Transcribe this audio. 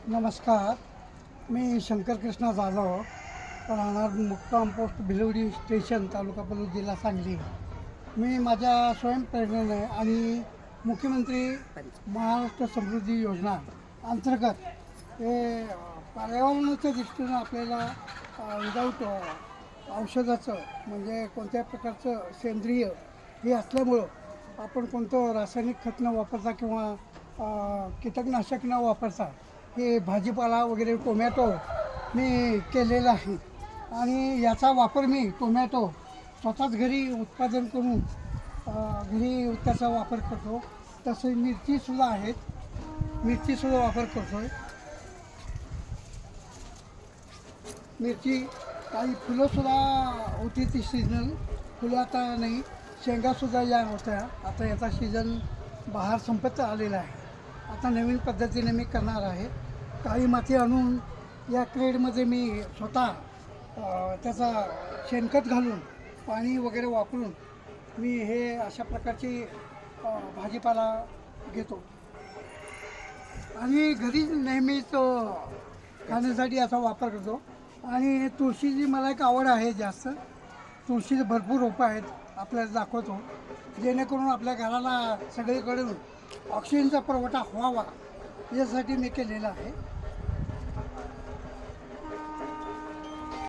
नमस्कार. मी शंकर कृष्णा जाधव, राहणार मुक्काम पोस्ट भिलवडी स्टेशन, तालुका पलूस, जिल्हा सांगली. मी माझ्या स्वयंप्रेरणेने आणि मुख्यमंत्री महाराष्ट्र समृद्धी योजना अंतर्गत हे पर्यावरणाच्या दृष्टीनं आपल्याला विदाऊट औषधाचं म्हणजे कोणत्याही प्रकारचं सेंद्रिय हे असल्यामुळं आपण कोणतं रासायनिक खत न वापरता किंवा कीटकनाशक न वापरता हे भाजीपाला वगैरे टोमॅटो मी केलेला आहे. आणि याचा वापर मी टोमॅटो स्वतःच घरी उत्पादन करून घरी त्याचा वापर करतो. तसं मिरचीसुद्धा आहेत, मिरचीसुद्धा वापर करतो आहे. मिरची काही फुलंसुद्धा होती, ती सीजनल फुलं आता नाही. शेंगासुद्धा या होत्या. आता याचा सीझन बहार संपत आलेला आहे. आता नवीन पद्धतीने मी करणार आहे. काळी माती आणून या क्रेडमध्ये मी स्वतः त्याचा शेणखत घालून पाणी वगैरे वापरून मी हे अशा प्रकारची भाजीपाला घेतो. आणि घरी नेहमीच खाण्यासाठी याचा वापर करतो. आणि तुळशीची मला एक आवड आहे जास्त. तुळशीचे भरपूर रोपं आहेत, आपल्याला दाखवतो, जेणेकरून आपल्या घराला सगळीकडून ऑक्सिजनचा पुरवठा व्हावा यासाठी मी केलेला आहे.